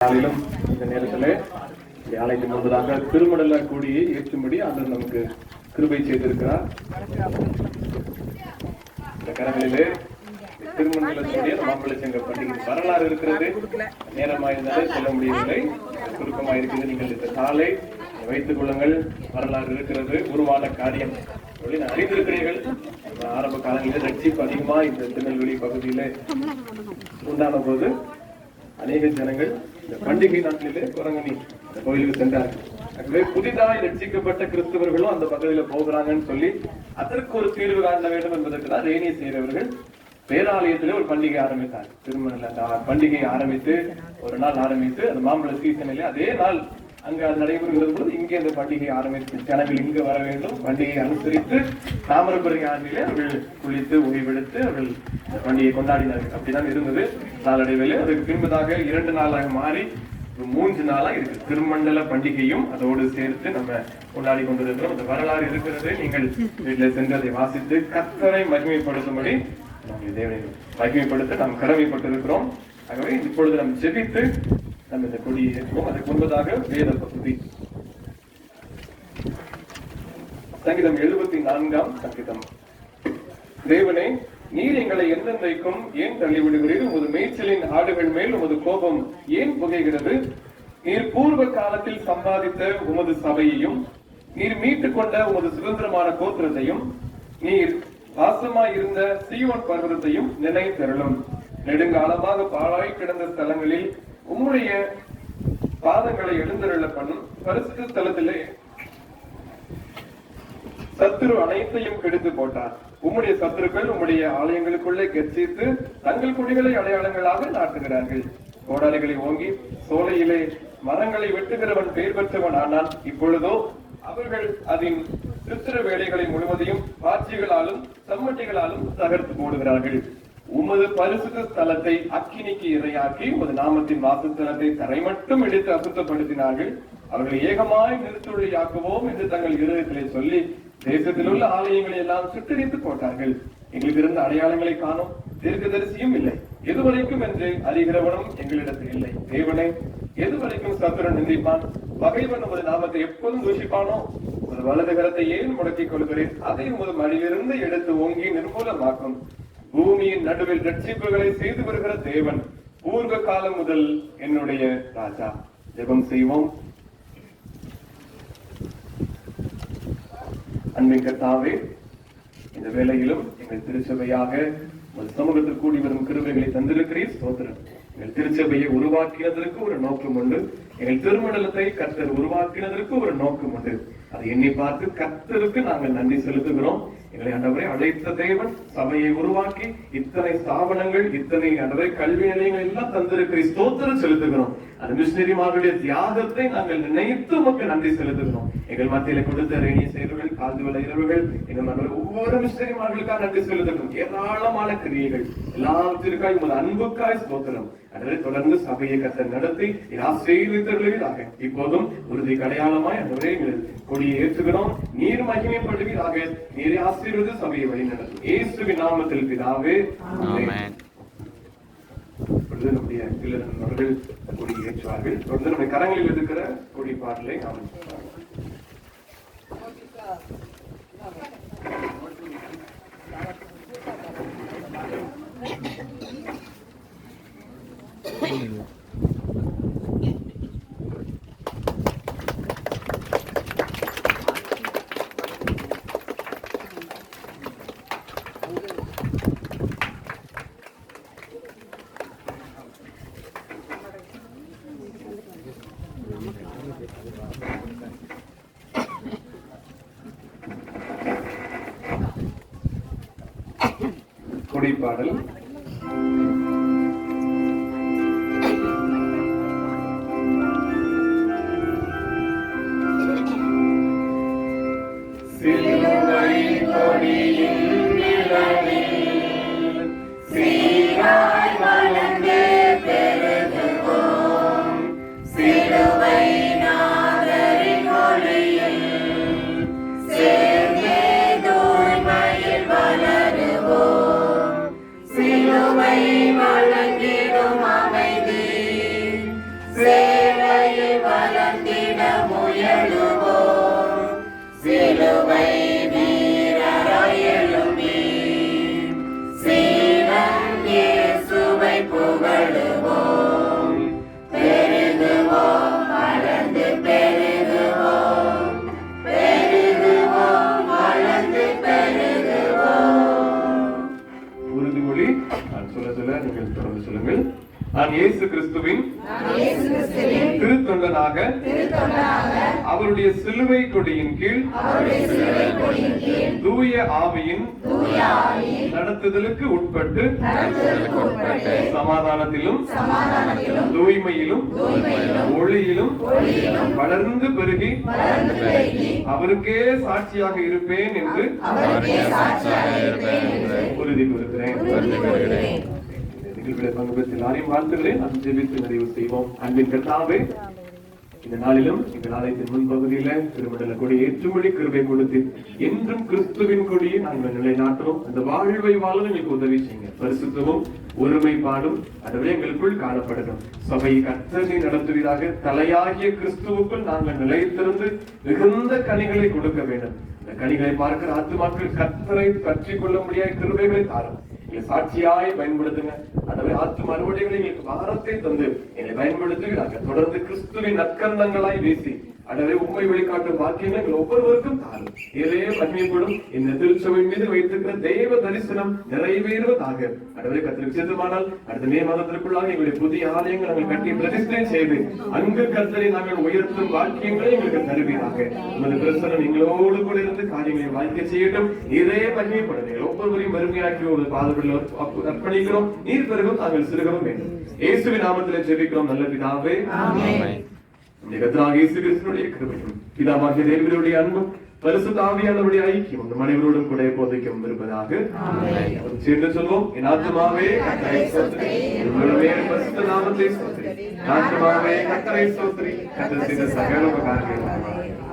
நாளிலும் இந்த நேரத்தில் ஆலயத்தின் முன்பதாக திருமணல கூடியை ஏற்றும்படி அவர் நமக்கு கிருபை செய்திருக்கிறார். இந்த கரங்களிலே திருமணத்தினுடைய மாப்பிள்ளை சங்க பண்டிகை வரலாறு இருக்கிறது. நேரமாயிருந்தாலே சொல்ல முடியவில்லை, சுருக்கமாயிருக்கிறது. நீங்கள் இந்த காலை வைத்துக் கொள்ளுங்கள். வரலாறு இருக்கிறது, உருவான காரியம் அறிந்திருக்கிறீர்கள். ஆரம்ப காலங்களில் ரட்சிப்பு அதிகமா இந்த திருநெல்வேலி பகுதியில உண்டான போது அநேக ஜனங்கள் இந்த பண்டிகை நாட்களிலே குரங்கணி கோயிலுக்கு சென்றார்கள். புதிதாய் ரட்சிக்கப்பட்ட கிறிஸ்தவர்களும் அந்த பகுதியில போகிறாங்கன்னு சொல்லி அதற்கு ஒரு தீர்வு காண வேண்டும் என்பதற்கு தான் ரேணியை செய்தவர்கள் பேராலயத்திலே ஒரு பண்டிகை ஆரம்பித்தார். திருமண பண்டிகையை ஆரம்பித்து ஒரு நாள் ஆரம்பித்து அந்த மாம்பழ சீசனிலே அதே நாள் அங்க அது நடைபெறுகிறது பொழுது இங்கே அந்த பண்டிகை ஆரம்பித்து ஜனங்கள் இங்கு வர வேண்டும். பண்டிகையை அனுசரித்து தாமிரபரணி ஆண்டிலே அவர்கள் குளித்து ஓய்வெடுத்து அவர்கள் பண்டிகையை கொண்டாடினார்கள். அப்படிதான் இருந்தது. நாளடைவில் அதுக்கு பின்பதாக 2 நாளாக மாறி 3 நாளா இருக்கு. திருமண்டல பண்டிகையும் அதோடு சேர்த்து நம்ம கொண்டாடி கொண்டிருக்கிறோம். அந்த வரலாறு இருக்கிறது. நீங்கள் வீட்டில் சென்று அதை வாசித்து கர்த்தரை மகிமைப்படுத்தும்படி தேவனை மகிமைப்படுத்த நாம் கடமைப்பட்டிருக்கிறோம். ஆகவே இப்பொழுது நாம் ஜெபித்து நம்ம இந்த கொடியை ஏற்றுவோம். அதுக்கு முன்பதாக வேத பகுதி சங்கீதம் 74 சங்கீதம். தேவனே, நீர் எங்களை எந்தெந்தைக்கும் ஏன் தள்ளிவிடுகிறீர்? உமது மேய்ச்சலின் ஆடுகள் மேல் உமது கோபம் ஏன் புகைகிறது? நீர் பூர்வ காலத்தில் சம்பாதித்த உமது சபையையும் நீர் மீட்டுக் கொண்ட உமது சுதந்திரமான கோத்திரத்தையும் நீர் வாசமாயிருந்த சீயோன் பர்வதத்தையும் நினைத்தருளும். நெடுங்காலமாக பாழாய் கிடந்த ஸ்தலங்களில் உம்முடைய பாதங்களை எழுந்தருள பண்ணும். பரிசுத்த ஸ்தலத்திலே சத்துரு அனைத்தையும் கெடுத்து போட்டார். உம்முடைய சத்துருக்கள் உம்முடைய ஆலயங்களுக்குள்ளே கெர்ச்சித்து தங்கள் குடிகளை அடையாளங்களாக நாட்டுகிறார்கள். கோடாலிகளை ஓங்கி சோலையிலே மரங்களை வெட்டுகிறவன் பெயர் பெற்றவன் ஆனான். இப்பொழுதோ அவர்கள் அதன் சித்திர வேலைகளை முழுவதையும் பாட்சிகளாலும் சம்மட்டிகளாலும் தகர்த்து போடுகிறார்கள். உமது பரிசுத்த ஸ்தலத்தை அக்கினிக்கு இரையாக்கி உமது நாமத்தின் வாசஸ்தலத்தை தரை மட்டும் எடுத்து அசுத்தப்படுத்தினார்கள். அவர்கள் ஏகமாய் நிறுத்துழியாக்குவோம் என்று தங்கள் இருதயத்திலே சொல்லி தேசத்தில் உள்ள ஆலயங்களை எல்லாம் சுட்டரித்து போட்டார்கள். எங்களுக்கு இருந்த அடையாளங்களை காணும் தீர்க்கதரிசியும் இல்லை, எதுவரைக்கும் என்று அறிகிறவனும் எங்களிடத்தில் இல்லை. தேவனை, எதுவரைக்கும் சத்துரன் நிந்திப்பான்? பகைவன் உமது நாமத்தை எப்போதும் தூஷிப்பானோ? உமது வலது கரத்தை ஏன் முடக்கிக் கொள்கிறேன்? அதை உமது மடியிலிருந்து எடுத்து ஓங்கி நிர்மூலமாக்கும். பூமியின் நடுவில் ரட்சிப்புகளை செய்து வருகிற தேவன், பூர்வ காலம் முதல் என்னுடைய ராஜா. ஜெபம் செய்வோம். அன்பின் கர்த்தாவே, இந்த வேளையிலும் எங்கள் திருச்சபையாக சமூகத்தில் கூடி வரும் கிருபைகளை தந்திருக்கிறீர். ஸ்தோத்திரம். எங்கள் திருச்சபையை உருவாக்கினதற்கு ஒரு நோக்கம் உண்டு. எங்கள் திருமண்டலத்தை கர்த்தர் உருவாக்கினதற்கு ஒரு நோக்கம் உண்டு. அதை எண்ணி பார்த்து கர்த்தருக்கு நாங்கள் நன்றி செலுத்துகிறோம். எங்களை ஆண்டவரை அழைத்த தேவன் சபையை உருவாக்கி இத்தனை ஸ்தாபனங்கள், இத்தனை ஆண்டவரை கல்வி நிலையங்கள் எல்லாம் தந்திருக்கிறீர். ஸ்தோத்திரம் செலுத்துகிறோம். அந்த மிஷனரிமார்களுடைய தியாகத்தை நாங்கள் நினைத்து மக்கள் நன்றி செலுத்துகிறோம். எங்கள் மத்தியில கொடுத்த ரேணிய செய்வர்கள், கால்துவல இரவுகள், எங்கள் ஒவ்வொரு மிஷனரிமார்களுக்காக நன்றி செலுத்துகிறோம். ஏராளமான கிரியைகள் எல்லாத்திற்காய் உங்கள் அன்புக்காய் ஸ்தோத்திரம். அதை தொடர்ந்து சபையை கர்த்தர் நடத்தி ஆசீர்வதித்தருளுவீராக. இப்போதும் உறுதி அடையாளமாய் அன்றவரே எங்கள் கொடியை ஏற்றுகிறோம். நீர் மகிமைப்படுவீராக. நீரை ஆசீர்வதி சபையை வழி நடத்தும். இயேசுவின் நாமத்தில் பிதாவே, ஆமென். நம்முடைய அவர்கள் கொடியை ஏற்றுவார்கள். தொடர்ந்து நம்முடைய கரங்களில் இருக்கிற கொடி பாடலை ஆரம்பிப்பார்கள். கொடிப்பாடல். See திருத்தொண்டனாக அவருடைய சிலுவை கொடியின் கீழ் தூய ஆவியின் நடத்துதலுக்கு உட்பட்டு சமாதானத்திலும் தூய்மையிலும் ஒளியிலும் வளர்ந்து பெருகி அவருக்கே சாட்சியாக இருப்பேன் என்று உறுதி கூறுகிறேன். எல்லாரையும் வாழ்த்துகிறேன். நாம் ஜெபித்து நிறைவு செய்வோம். அன்பின் கர்த்தாவே, இந்த நாளிலும் எங்கள் ஆலயத்தின் முன்பகுதியில திருமண்டல கொடி ஏற்றுமொழி கிருபை கொடுத்து என்றும் கிறிஸ்துவின் கொடியை நாங்கள் நிலைநாட்டுறோம். அந்த வாழ்வை வாழ எங்களுக்கு உதவி செய்யுங்க. பரிசுத்தமும் ஒருமைப்பாடும் அதுவே எங்களுக்குள் காணப்படணும். சபையை கர்த்தரை நடத்துவதாக தலையாகிய கிறிஸ்துவுக்குள் நாங்கள் நிலைத்திருந்து மிகுந்த கனிகளை கொடுக்க வேண்டும். இந்த கனிகளை பார்க்கிற ஆத்துமாக்கள் கர்த்தரை பற்றி கொள்ள முடியாத கிருபைகளை தாரும். சாட்சியாய் பயன்படுத்துங்க. அதுவே ஆத்தும அறுவடைகளை எங்களுக்கு வாரத்தை தந்து என்னை பயன்படுத்துகிறாங்க. தொடர்ந்து கிறிஸ்துவின் நற்கரணங்களாய் வீசி அதவே உண்மை வெளிக்காட்டும் வாக்கியங்கள் எங்கள் ஒவ்வொருவருக்கும் தாரும். இதே மகிமைப்படும் இந்த திருச்சபையின் மீது வைத்திருக்கிற தெய்வ தரிசனம் நிறைவேறுவதாக. அதுவே கர்த்தருக்கு சித்தமானால் அடுத்த மே மாதத்திற்குள்ளாக எங்களுடைய புதிய ஆலயங்கள் நாங்கள் கட்டி பிரதிஷ்டை செய்து அங்கு கர்த்தரை நாங்கள் உயர்த்தும் வாக்கியங்களை எங்களுக்கு தருவீராக. உமது பிரசனம் எங்களோடு கூட இருந்து காரியங்களை வாழ்க்கை செய்யட்டும். இதே மகிமைப்படும் ஒவ்வொருவரையும் வறுமையாக்கி ஒரு பாதப்பட அர்ப்பணிக்கிறோம். நீர் பெருகும் நாங்கள் சிறுகவும் வேண்டும். இயேசுவின் நாமத்திலே ஜெபிக்கிறோம் நல்ல பிதாவே, ஆமென். கர்த்தராகிய இயேசு கிறிஸ்துவின் கிருபையும் பிதாவாகிய தேவனுடைய அன்பும் பரிசுத்த ஆவியானவருடைய ஐக்கியம் நம் அனைவரோடும் கூட எப்போதைக்கும் இருப்பதாக. ஆமென். சேர்ந்து சொல்வோம். என் ஆத்துமாவே கர்த்தரை ஸ்தோத்திரி, உம்முடைய பரிசுத்த நாமத்தை ஸ்தோத்திரி. ஆத்துமாவே கர்த்தரை ஸ்தோத்திரி, கர்த்தர் செய்த சகல உபகாரங்களையும்